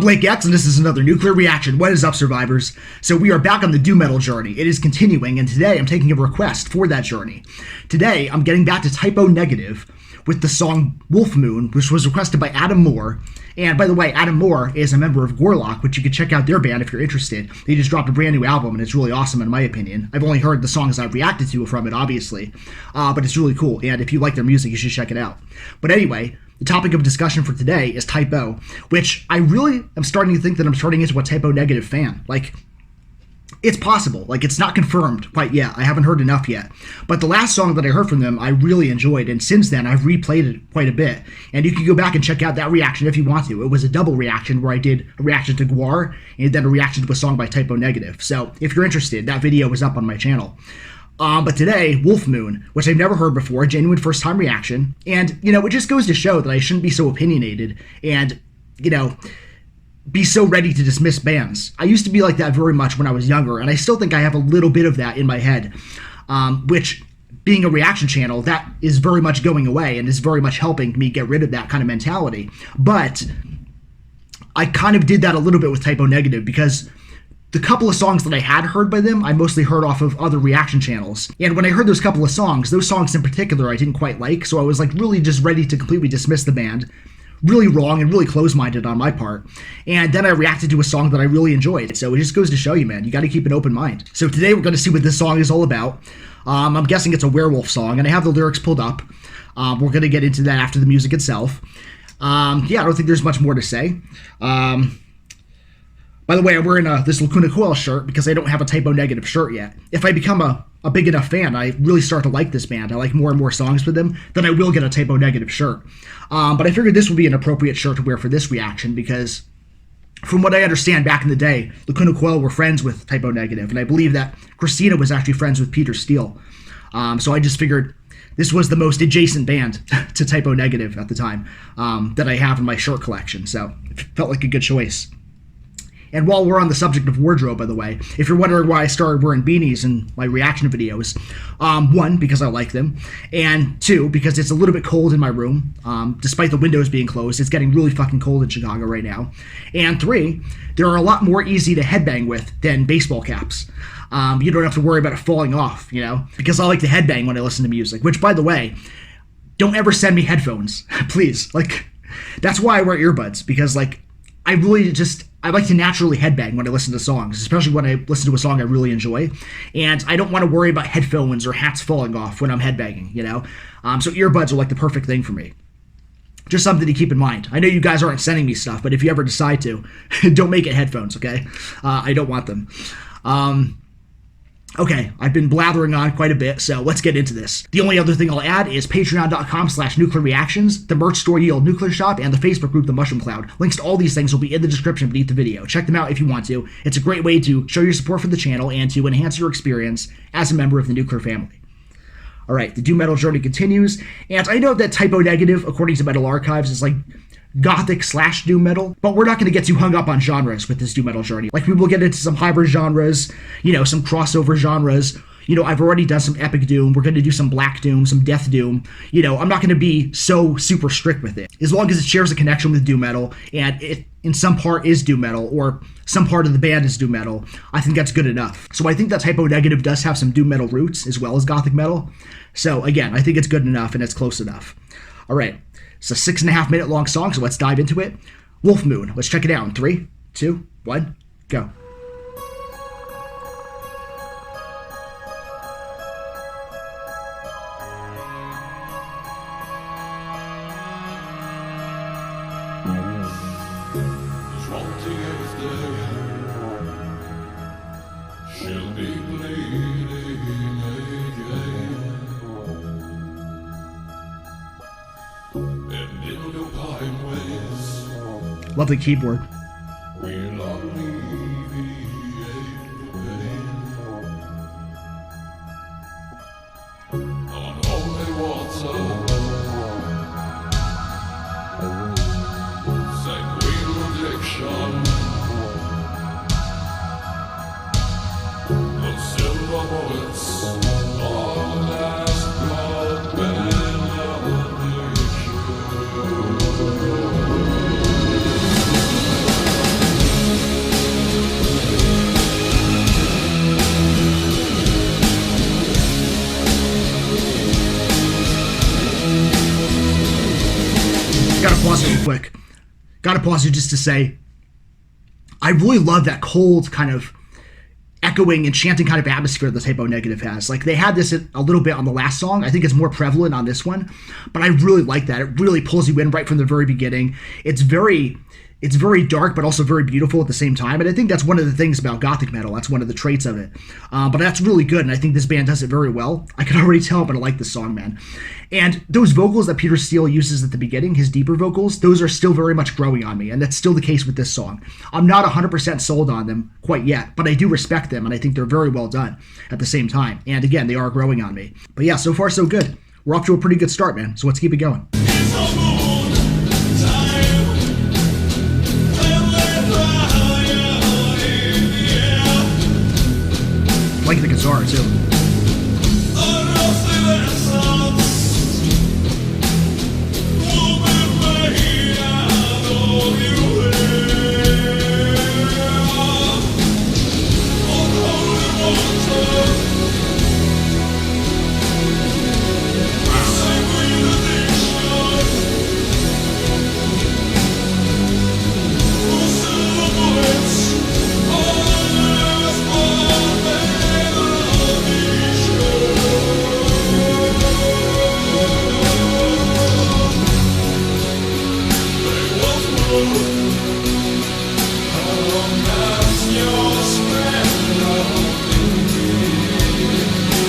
I'm Blake X, and this is another Nuclear Reaction. What is up, survivors? So we are back on the doom metal journey. It is continuing, and today I'm taking a request for that journey. Today, I'm getting back to Type O Negative with the song Wolf Moon, which was requested by Adam Moore. And by the way, Adam Moore is a member of Gorlock, which you can check out their band if you're interested. They just dropped a brand new album, and it's really awesome in my opinion. I've only heard the songs I've reacted to from it, obviously, but it's really cool, and if you like their music, you should check it out. But anyway, the topic of discussion for today is Type O, which I really am starting to think that I'm turning into a Type O Negative fan. Like, it's possible. Like, it's not confirmed quite yet. I haven't heard enough yet. But the last song that I heard from them, I really enjoyed, and since then, I've replayed it quite a bit. And you can go back and check out that reaction if you want to. It was a double reaction where I did a reaction to Gwar and then a reaction to a song by Type O Negative. So, if you're interested, that video is up on my channel. But today, Wolf Moon, which I've never heard before, genuine first-time reaction. And, you know, it just goes to show that I shouldn't be so opinionated and, you know, be so ready to dismiss bands. I used to be like that very much when I was younger, and I still think I have a little bit of that in my head, which, being a reaction channel, that is very much going away and is very much helping me get rid of that kind of mentality. But I kind of did that a little bit with Type O Negative because the couple of songs that I had heard by them, I mostly heard off of other reaction channels. And when I heard those couple of songs, those songs in particular I didn't quite like, so I was like really just ready to completely dismiss the band. Really wrong and really close-minded on my part. And then I reacted to a song that I really enjoyed. So it just goes to show you, man, you got to keep an open mind. So today we're going to see what this song is all about. I'm guessing it's a werewolf song, and I have the lyrics pulled up. We're going to get into that after the music itself. Yeah, I don't think there's much more to say. By the way, I'm wearing this Lacuna Coil shirt because I don't have a Type O Negative shirt yet. If I become a big enough fan, I really start to like this band. I like more and more songs with them, then I will get a Type O Negative shirt. But I figured this would be an appropriate shirt to wear for this reaction because, from what I understand, back in the day, Lacuna Coil were friends with Type O Negative, and I believe that Christina was actually friends with Peter Steele. So I just figured this was the most adjacent band to Type O Negative at the time that I have in my shirt collection, so it felt like a good choice. And while we're on the subject of wardrobe, by the way, if you're wondering why I started wearing beanies in my reaction videos, one, because I like them, and two, because it's a little bit cold in my room. Despite the windows being closed, it's getting really fucking cold in Chicago right now. And three, they're a lot more easy to headbang with than baseball caps. You don't have to worry about it falling off, you know, because I like to headbang when I listen to music, which, by the way, don't ever send me headphones, please. Like, that's why I wear earbuds, because, like, I like to naturally headbang when I listen to songs, especially when I listen to a song I really enjoy. And I don't want to worry about headphones or hats falling off when I'm headbanging, you know? So earbuds are like the perfect thing for me. Just something to keep in mind. I know you guys aren't sending me stuff, but if you ever decide to, don't make it headphones, okay? I don't want them. Okay, I've been blathering on quite a bit, so let's get into this. The only other thing I'll add is patreon.com/nuclearreactions, the merch store Ye Olde Nuclear Shop, and the Facebook group The Mushroom Cloud. Links to all these things will be in the description beneath the video. Check them out if you want to. It's a great way to show your support for the channel and to enhance your experience as a member of the Nuclear family. Alright, the doom metal journey continues, and I know that Type O Negative, according to Metal Archives, is like gothic/doom metal, but we're not going to get too hung up on genres with this doom metal journey. Like, we will get into some hybrid genres, you know, some crossover genres. You know, I've already done some epic doom. We're going to do some black doom, some death doom. You know, I'm not going to be so super strict with it. As long as it shares a connection with doom metal and it in some part is doom metal or some part of the band is doom metal, I think that's good enough. So I think that Type O Negative does have some doom metal roots as well as gothic metal. So again, I think it's good enough and it's close enough. All right. It's a 6.5 minute long song, so let's dive into it. Wolf Moon. Let's check it out in 3, 2, 1, go. Lovely keyboard. pause it real quick. Gotta pause it just to say, I really love that cold kind of echoing and chanting kind of atmosphere that Type O Negative has. Like, they had this a little bit on the last song. I think it's more prevalent on this one, but I really like that. It really pulls you in right from the very beginning. It's very dark, but also very beautiful at the same time. And I think that's one of the things about Gothic metal. That's one of the traits of it. But that's really good, and I think this band does it very well. I can already tell I'm going to like this song, man. And those vocals that Peter Steele uses at the beginning, his deeper vocals, those are still very much growing on me, and that's still the case with this song. I'm not 100% sold on them quite yet, but I do respect them, and I think they're very well done at the same time. And again, they are growing on me. But yeah, so far so good. We're off to a pretty good start, man, so let's keep it going. Like the guitar too.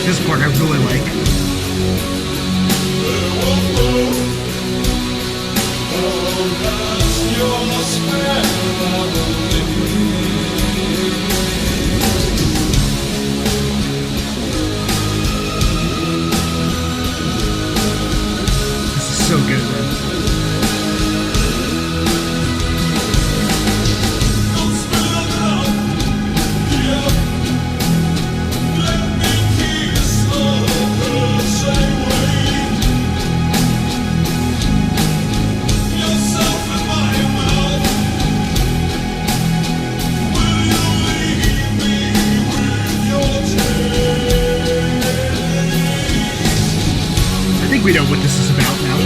This part I really like. This is so good, man. We know what this is about now.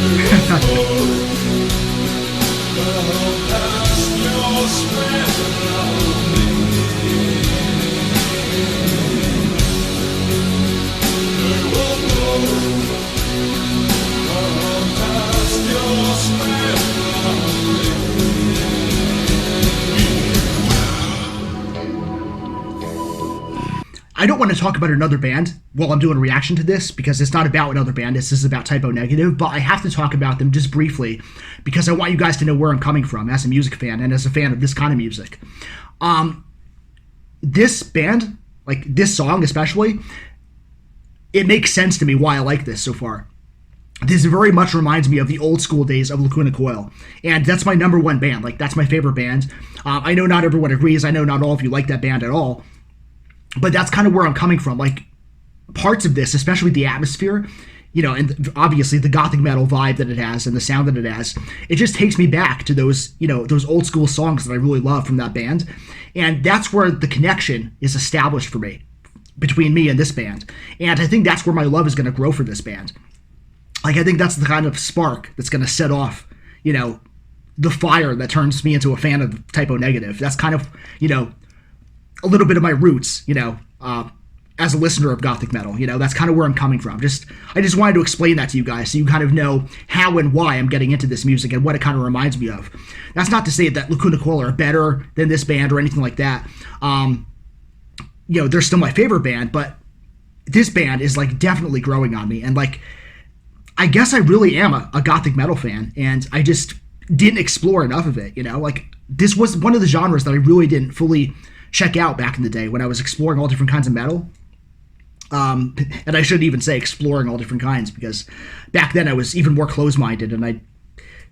I don't want to talk about another band while I'm doing a reaction to this, because it's not about another band. This is about Type O Negative, but I have to talk about them just briefly because I want you guys to know where I'm coming from as a music fan and as a fan of this kind of music. This band, like this song especially, it makes sense to me why I like this so far. This very much reminds me of the old school days of Lacuna Coil, and that's my number one band. Like, that's my favorite band. I know not everyone agrees. I know not all of you like that band at all. But that's kind of where I'm coming from. Like, parts of this, especially the atmosphere, you know, and obviously the Gothic metal vibe that it has and the sound that it has, it just takes me back to those, you know, those old school songs that I really love from that band. And that's where the connection is established for me between me and this band. And I think that's where my love is going to grow for this band. Like, I think that's the kind of spark that's going to set off, you know, the fire that turns me into a fan of Type O Negative. That's kind of, you know, a little bit of my roots, you know, as a listener of Gothic metal. You know, that's kind of where I'm coming from. I just wanted to explain that to you guys so you kind of know how and why I'm getting into this music and what it kind of reminds me of. That's not to say that Lacuna Coil are better than this band or anything like that. You know, they're still my favorite band, but this band is, like, definitely growing on me. And, like, I guess I really am a Gothic metal fan, and I just didn't explore enough of it, you know? Like, this was one of the genres that I really didn't fully check out back in the day when I was exploring all different kinds of metal. And I shouldn't even say exploring all different kinds, because back then I was even more closed-minded, and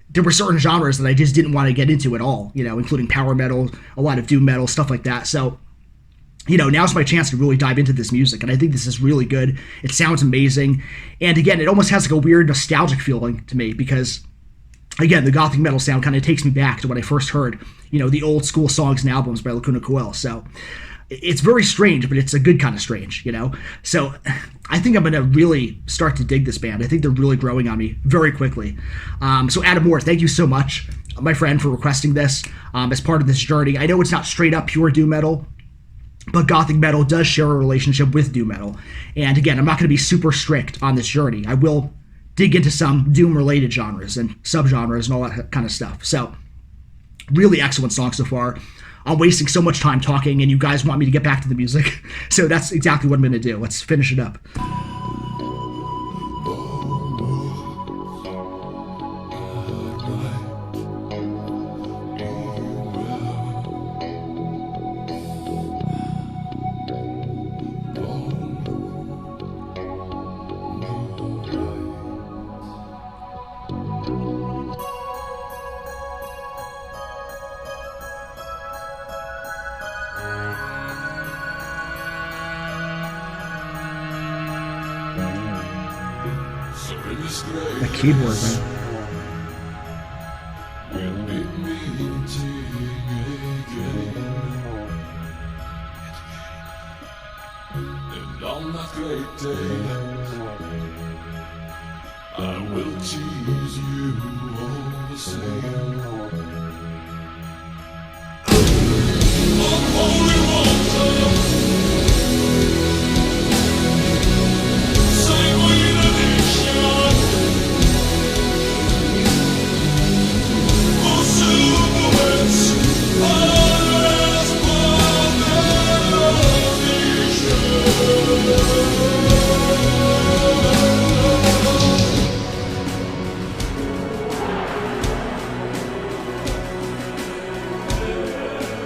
there were certain genres that I just didn't want to get into at all, you know, including power metal, a lot of doom metal, stuff like that. So, you know, now's my chance to really dive into this music, and I think this is really good. It sounds amazing, and again, it almost has like a weird nostalgic feeling to me, because again, the Gothic metal sound kind of takes me back to when I first heard, you know, the old school songs and albums by Lacuna Coil. So It's very strange, but it's a good kind of strange, So I think I'm going to really start to dig this band. I think they're really growing on me very quickly. So Adam Moore, thank you so much, my friend, for requesting this as part of this journey. I know it's not straight up pure doom metal, but gothic metal does share a relationship with doom metal. And again, I'm not going to be super strict on this journey. I will dig into some doom-related genres and subgenres and all that kind of stuff. So really excellent song so far. I'm wasting so much time talking, and you guys want me to get back to the music. So that's exactly what I'm going to do. Let's finish it up. The keyboard, man. And on that great day, I will tease you all the same. On holy water, sanguine addiction, for silhouettes, others for their vision.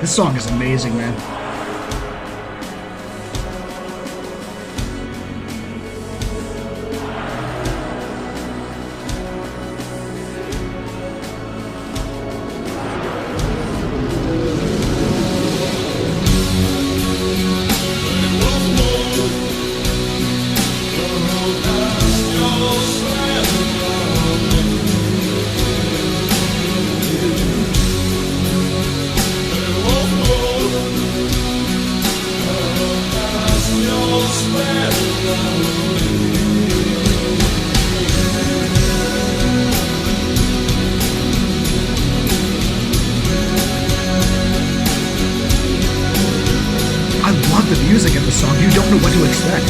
This song is amazing, man. I love the music of the song. You don't know what to expect.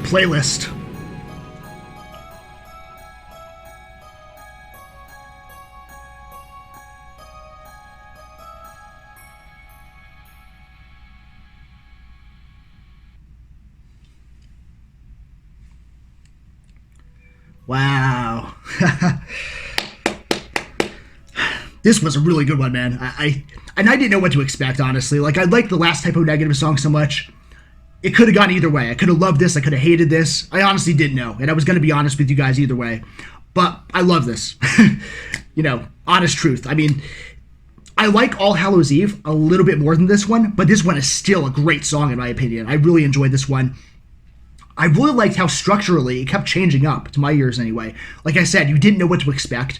Playlist. Wow. This was a really good one, man. I didn't know what to expect, honestly. Like, I liked the last Typo Negative song so much. It could have gone either way. I could have loved this. I could have hated this. I honestly didn't know. And I was going to be honest with you guys either way. But I love this. Honest truth. I mean, I like All Hallows Eve a little bit more than this one, but this one is still a great song in my opinion. I really enjoyed this one. I really liked how structurally it kept changing up, to my ears anyway. Like I said, you didn't know what to expect.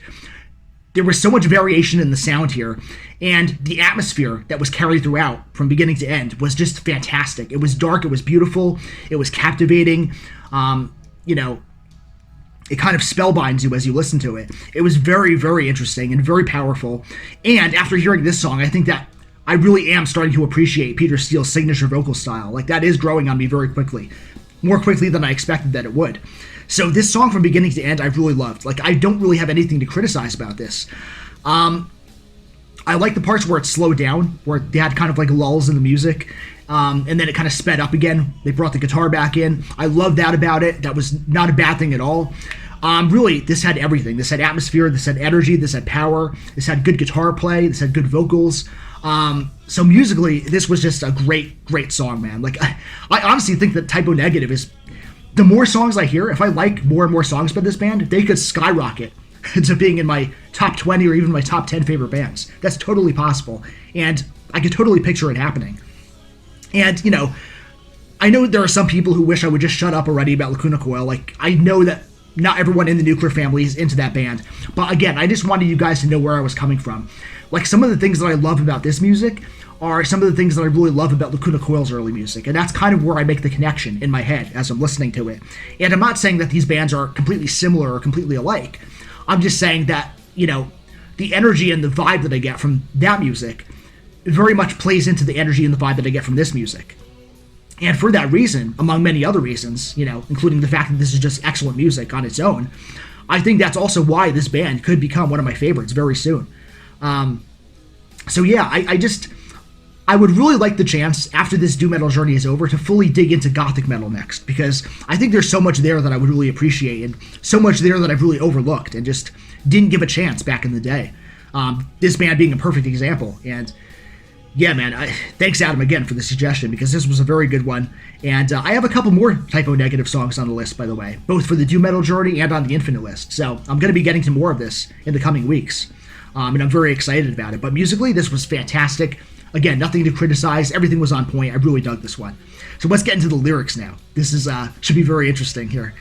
There was so much variation in the sound here, and the atmosphere that was carried throughout from beginning to end was just fantastic. It was dark, it was beautiful, it was captivating. It kind of spellbinds you as you listen to it. It was very, very interesting and very powerful. And after hearing this song, I think that I really am starting to appreciate Peter Steele's signature vocal style. Like, that is growing on me very quickly. more quickly than I expected that it would. So this song from beginning to end, I really loved. Like, I don't really have anything to criticize about this. I like the parts where it slowed down, where they had kind of like lulls in the music, and then it kind of sped up again. They brought the guitar back in. I love that about it. That was not a bad thing at all. Really, this had everything. This had atmosphere, this had energy, this had power, this had good guitar play, this had good vocals. So musically, this was just a great song, man. Like, I honestly think that Type O Negative is, the more songs I hear, if I like more and more songs by this band, they could skyrocket to being in my top 20 or even my top 10 favorite bands. That's totally possible. And I could totally picture it happening. And, you know, I know there are some people who wish I would just shut up already about Lacuna Coil. Like, I know that not everyone in the Nuclear family is into that band. But again, I just wanted you guys to know where I was coming from. Like, some of the things that I love about this music are some of the things that I really love about Lacuna Coil's early music. And that's kind of where I make the connection in my head as I'm listening to it. And I'm not saying that these bands are completely similar or completely alike. I'm just saying that, you know, the energy and the vibe that I get from that music very much plays into the energy and the vibe that I get from this music. And for that reason, among many other reasons, you know, including the fact that this is just excellent music on its own, I think that's also why this band could become one of my favorites very soon. So yeah, I would really like the chance, after this doom metal journey is over, to fully dig into gothic metal next, because I think there's so much there that I would really appreciate, and so much there that I've really overlooked and just didn't give a chance back in the day. This band being a perfect example. And yeah, man, thanks Adam again for the suggestion, because this was a very good one. And I have a couple more Type O Negative songs on the list, by the way, both for the doom metal journey and on the Infinite list. So I'm going to be getting to more of this in the coming weeks. And I'm very excited about it. But musically, this was fantastic. Again, nothing to criticize. Everything was on point. I really dug this one. So let's get into the lyrics now. This is should be very interesting here.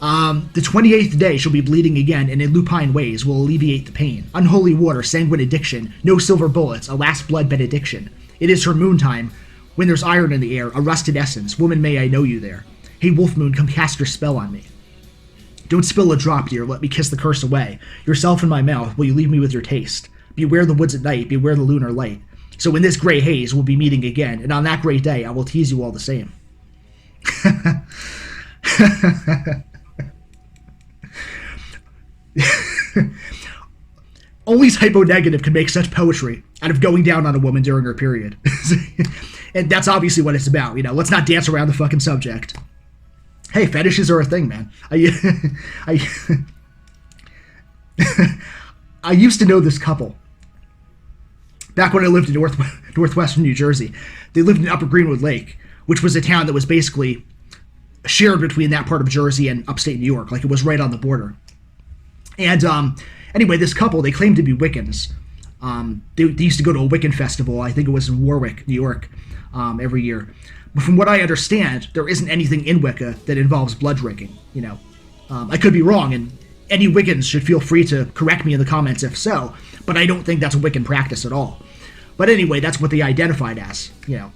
The 28th day shall be bleeding again, and in lupine ways will alleviate the pain. Unholy water, sanguine addiction, no silver bullets, a last blood benediction. It is her moontime, when there's iron in the air, a rusted essence. Woman, may I know you there. Hey, wolf moon, come cast your spell on me. Don't spill a drop, dear, let me kiss the curse away. Yourself in my mouth, will you leave me with your taste? Beware the woods at night, beware the lunar light. So in this gray haze, we'll be meeting again, and on that great day, I will tease you all the same. Only Type O Negative can make such poetry out of going down on a woman during her period. And that's obviously what it's about, you know. Let's not dance around the fucking subject. Hey, fetishes are a thing, man. I used to know this couple. Back when I lived in northwestern New Jersey. They lived in Upper Greenwood Lake, which was a town that was basically shared between that part of Jersey and upstate New York. Like, it was right on the border. And anyway, this couple, they claimed to be Wiccans. They used to go to a Wiccan festival. I think it was in Warwick, New York, every year. But from what I understand, there isn't anything in Wicca that involves blood drinking, you know. I could be wrong, and any Wiccans should feel free to correct me in the comments if so, but I don't think that's a Wiccan practice at all. But anyway, that's what they identified as, you know.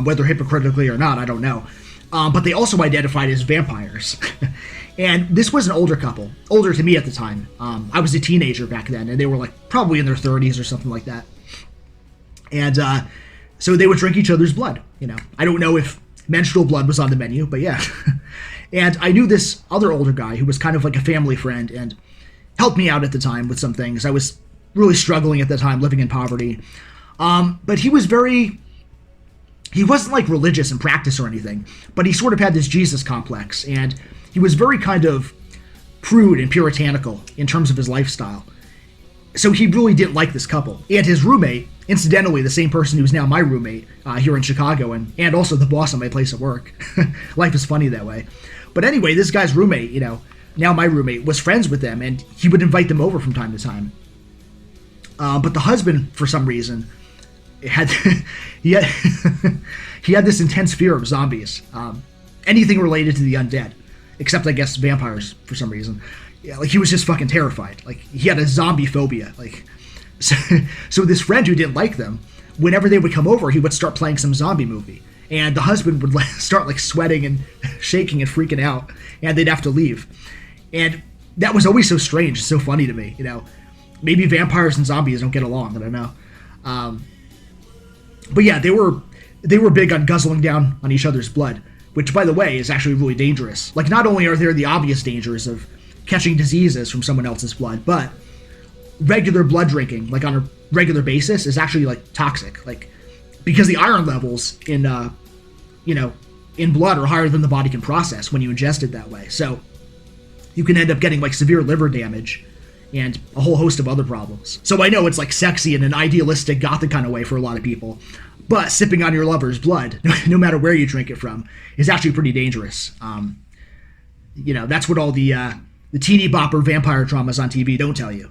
Whether hypocritically or not, I don't know. But they also identified as vampires. And this was an older couple, older to me at the time. I was a teenager back then, and they were like probably in their 30s or something like that. And so they would drink each other's blood, you know. I don't know if menstrual blood was on the menu, but yeah. And I knew this other older guy who was kind of like a family friend and helped me out at the time with some things. I was really struggling at the time, living in poverty. But he wasn't like religious in practice or anything, but he sort of had this Jesus complex, and he was very kind of prude and puritanical in terms of his lifestyle. So he really didn't like this couple. And his roommate, incidentally the same person who's now my roommate here in Chicago, and also the boss at my place of work. Life is funny that way. But anyway, this guy's roommate, you know, now my roommate, was friends with them, and he would invite them over from time to time. But the husband, for some reason, he had this intense fear of zombies, anything related to the undead, except I guess vampires for some reason. Yeah, like he was just fucking terrified. Like he had a zombie phobia. Like so this friend who didn't like them, whenever they would come over, he would start playing some zombie movie, and the husband would start like sweating and shaking and freaking out, and they'd have to leave. And that was always so strange, so funny to me, you know. Maybe vampires and zombies don't get along, I don't know. But yeah, they were big on guzzling down on each other's blood. which, by the way, is actually really dangerous. Like, not only are there the obvious dangers of catching diseases from someone else's blood, but regular blood drinking, like on a regular basis, is actually like toxic. Like, because the iron levels in, in blood are higher than the body can process when you ingest it that way. So you can end up getting like severe liver damage and a whole host of other problems. So I know it's like sexy in an idealistic gothic kind of way for a lot of people, but sipping on your lover's blood, no matter where you drink it from, is actually pretty dangerous. That's what all the teeny bopper vampire dramas on TV don't tell you.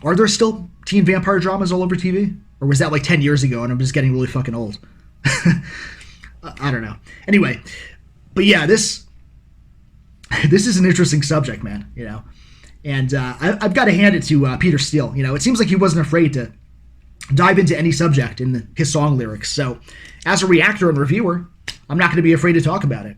Are there still teen vampire dramas all over TV? Or was that like 10 years ago and I'm just getting really fucking old? I don't know. Anyway, but yeah, this is an interesting subject, man, And I've got to hand it to Peter Steele. It seems like he wasn't afraid to dive into any subject in his song lyrics. So as a reactor and reviewer, I'm not going to be afraid to talk about it.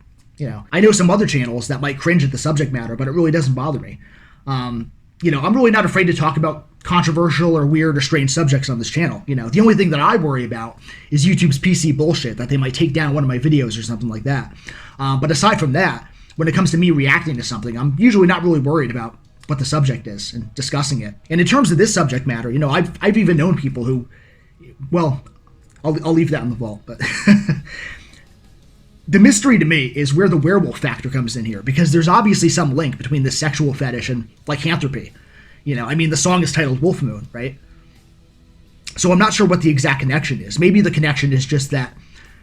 I know some other channels that might cringe at the subject matter, but it really doesn't bother me. I'm really not afraid to talk about controversial or weird or strange subjects on this channel. The only thing that I worry about is YouTube's PC bullshit, that they might take down one of my videos or something like that. But aside from that, when it comes to me reacting to something, I'm usually not really worried about what the subject is and discussing it. And in terms of this subject matter, I've even known people who, well, I'll leave that in the vault, but the mystery to me is where the werewolf factor comes in here, because there's obviously some link between the sexual fetish and lycanthropy. The song is titled Wolf Moon, right? So I'm not sure what the exact connection is. Maybe the connection is just that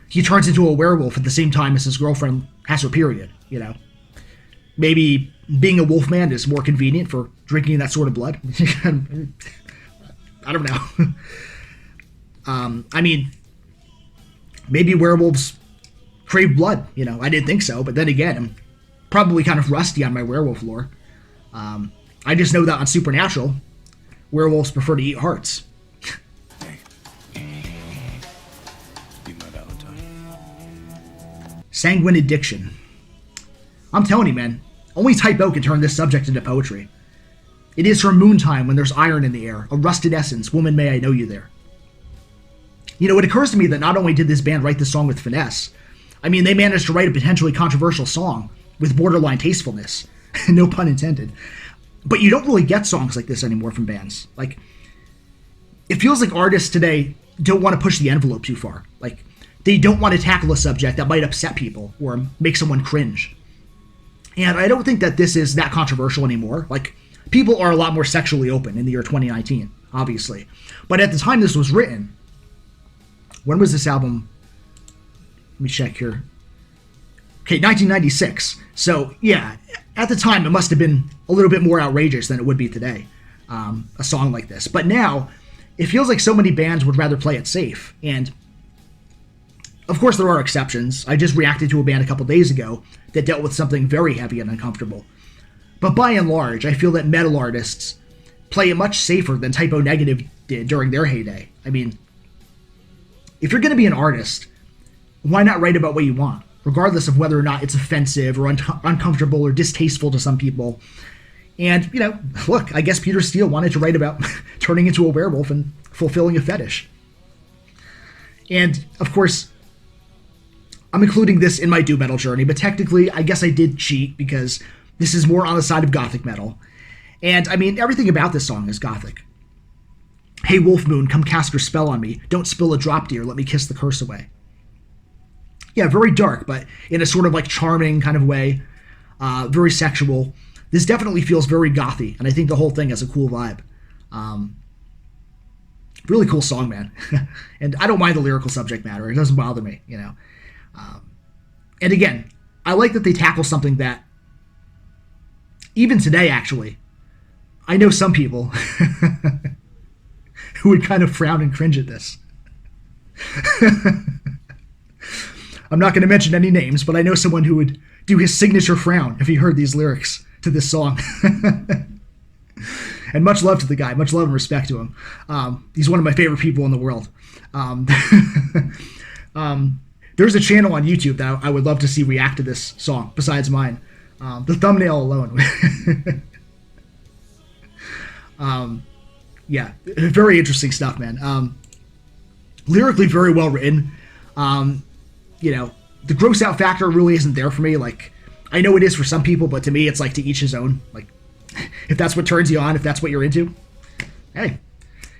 he turns into a werewolf at the same time as his girlfriend has her period, Maybe being a wolf man is more convenient for drinking that sort of blood. I don't know. Maybe werewolves crave blood. I didn't think so, but then again, I'm probably kind of rusty on my werewolf lore. I just know that on Supernatural, werewolves prefer to eat hearts. Be my Valentine. Sanguine addiction. I'm telling you, man, only Type O can turn this subject into poetry. It is from Moontime when there's iron in the air, a rusted essence, woman may I know you there. It occurs to me that not only did this band write this song with finesse, they managed to write a potentially controversial song with borderline tastefulness. No pun intended. But you don't really get songs like this anymore from bands. Like, it feels like artists today don't want to push the envelope too far. Like, they don't want to tackle a subject that might upset people or make someone cringe. And I don't think that this is that controversial anymore. Like, people are a lot more sexually open in the year 2019, obviously. But at the time this was written, when was this album? Let me check here. Okay, 1996. So, yeah, at the time it must have been a little bit more outrageous than it would be today, a song like this. But now, it feels like so many bands would rather play it safe. And, of course, there are exceptions. I just reacted to a band a couple days ago that dealt with something very heavy and uncomfortable. But by and large, I feel that metal artists play it much safer than Type O Negative did during their heyday. If you're going to be an artist, why not write about what you want, regardless of whether or not it's offensive or uncomfortable or distasteful to some people? And, look, I guess Peter Steele wanted to write about turning into a werewolf and fulfilling a fetish. And, of course, I'm including this in my doom metal journey, but technically, I guess I did cheat because this is more on the side of gothic metal. And, everything about this song is gothic. Hey, Wolf Moon, come cast your spell on me. Don't spill a drop, dear. Let me kiss the curse away. Yeah, very dark, but in a sort of like charming kind of way. Very sexual. This definitely feels very gothy, and I think the whole thing has a cool vibe. Really cool song, man. And I don't mind the lyrical subject matter. It doesn't bother me, And again, I like that they tackle something that, even today, actually, I know some people who would kind of frown and cringe at this. I'm not going to mention any names, but I know someone who would do his signature frown if he heard these lyrics to this song. And much love to the guy, much love and respect to him. He's one of my favorite people in the world. There's a channel on YouTube that I would love to see react to this song, besides mine. The thumbnail alone. Yeah, very interesting stuff, man. Lyrically very well written. the gross out factor really isn't there for me. Like, I know it is for some people, but to me, it's like to each his own. Like, if that's what turns you on, if that's what you're into, hey,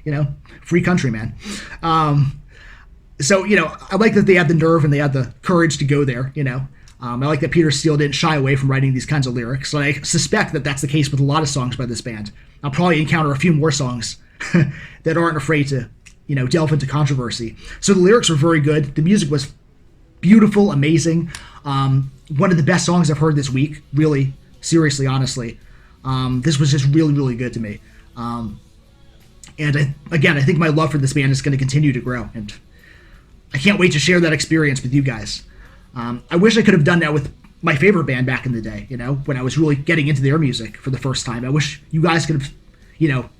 you know, free country, man. So, you know, I like that they had the nerve and they had the courage to go there, you know. I like that Peter Steele didn't shy away from writing these kinds of lyrics. And I suspect that that's the case with a lot of songs by this band. I'll probably encounter a few more songs that aren't afraid to, you know, delve into controversy. So the lyrics were very good. The music was beautiful, amazing. One of the best songs I've heard this week, really, seriously, honestly. This was just really, really good to me. And I think my love for this band is going to continue to grow. And I can't wait to share that experience with you guys. I wish I could have done that with my favorite band back in the day, you know, when I was really getting into their music for the first time. I wish you guys could have, you know,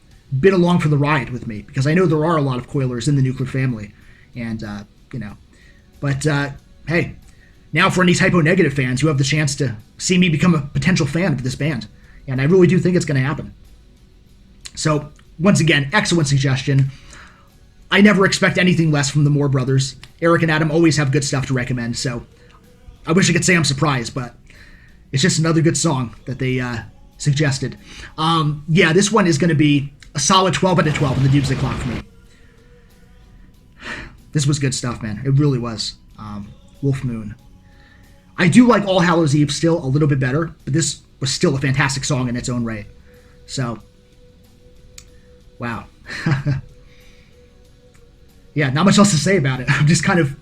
been along for the ride with me, because I know there are a lot of Coilers in the Nuclear family. And, you know, but hey, now for any Typo Negative fans, you have the chance to see me become a potential fan of this band. And I really do think it's going to happen. So, once again, excellent suggestion. I never expect anything less from the Moore brothers. Eric and Adam always have good stuff to recommend, so I wish I could say I'm surprised, but it's just another good song that they suggested. Yeah, this one is going to be a solid 12 out of 12 on the Doomsday Clock for me. This was good stuff, man. It really was. Wolf Moon. I do like All Hallows Eve still a little bit better, but this was still a fantastic song in its own right. So, wow. Yeah, not much else to say about it. I'm just kind of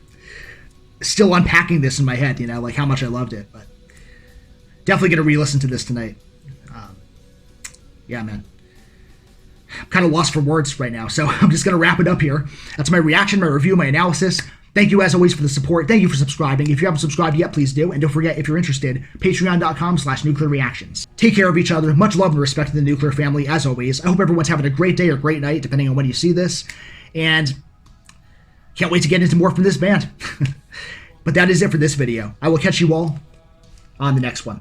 still unpacking this in my head, you know, like how much I loved it. But definitely going to re-listen to this tonight. Yeah, man. I'm kind of lost for words right now, so I'm just going to wrap it up here. That's my reaction, my review, my analysis. Thank you, as always, for the support. Thank you for subscribing. If you haven't subscribed yet, please do. And don't forget, if you're interested, patreon.com/nuclearreactions. Take care of each other. Much love and respect to the Nuclear family, as always. I hope everyone's having a great day or great night, depending on when you see this. And can't wait to get into more from this band. But that is it for this video. I will catch you all on the next one.